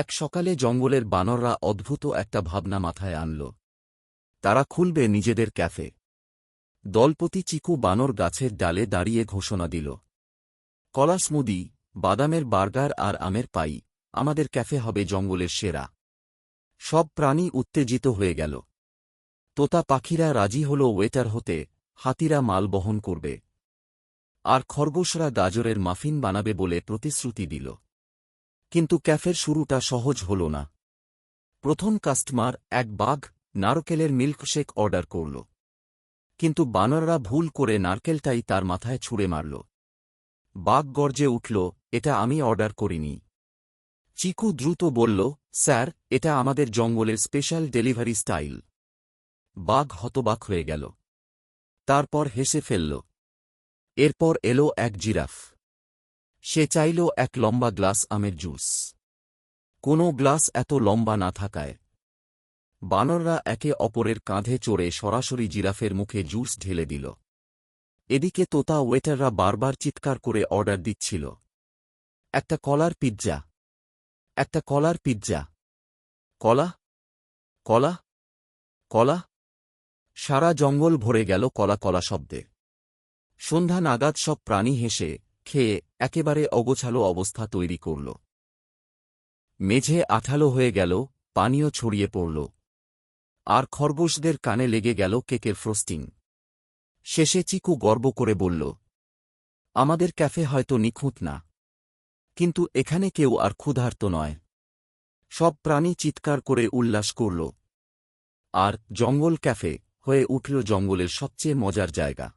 এক সকালে জঙ্গলের বানররা অদ্ভুত একটা ভাবনা মাথায় আনল। তারা খুলবে নিজেদের ক্যাফে। দলপতি চিকু বানর গাছের ডালে দাঁড়িয়ে ঘোষণা দিল, কলা স্মুদি, বাদামের বার্গার আর আমের পাই, আমাদের ক্যাফে হবে জঙ্গলের সেরা। সব প্রাণী উত্তেজিত হয়ে গেল। তোতা পাখিরা রাজি হল ওয়েটার হতে, হাতিরা মাল বহন করবে, আর খরগোশরা গাজরের মাফিন বানাবে বলে প্রতিশ্রুতি দিল। কিন্তু ক্যাফের শুরুটা সহজ হল না। প্রথম কাস্টমার, এক বাঘ, নারকেলের মিল্কশেক অর্ডার করল। কিন্তু বানররা ভুল করে নারকেলটাই তার মাথায় ছুঁড়ে মারল। বাঘ গর্জে উঠল, এটা আমি অর্ডার করিনি। চিকু দ্রুত বলল, স্যার, এটা আমাদের জঙ্গলের স্পেশাল ডেলিভারি স্টাইল। বাঘ হতবাক হয়ে গেল। তারপর হেসে ফেলল। এরপর এলো এক জিরাফ। সে চাইল এক লম্বা গ্লাস আমের জুস। কোনো গ্লাস এত লম্বা না থাকায় বানররা একে অপরের কাঁধে চড়ে সরাসরি জিরাফের মুখে জুস ঢেলে দিল। এদিকে তোতা ওয়েটাররা বারবার চিৎকার করে অর্ডার দিচ্ছিল, একটা কলার পিৎজা, একটা কলার পিৎজা, কলা, কলা, কলা। সারা জঙ্গল ভরে গেল কলা কলা শব্দে। সন্ধ্যা নাগাদ সব প্রাণী হেসে খেয়ে একেবারে অগোছালো অবস্থা তৈরি করল। মেঝে আঠালো হয়ে গেল, পানীয় ছড়িয়ে পড়ল, আর খরগোশদের কানে লেগে গেল কেকের ফ্রোস্টিং। শেষে চিকু গর্ব করে বলল, আমাদের ক্যাফে হয়তো নিখুঁত না, কিন্তু এখানে কেউ আর ক্ষুধার্ত নয়। সব প্রাণী চিৎকার করে উল্লাস করল, আর জঙ্গল ক্যাফে হয়ে উঠল জঙ্গলের সবচেয়ে মজার জায়গা।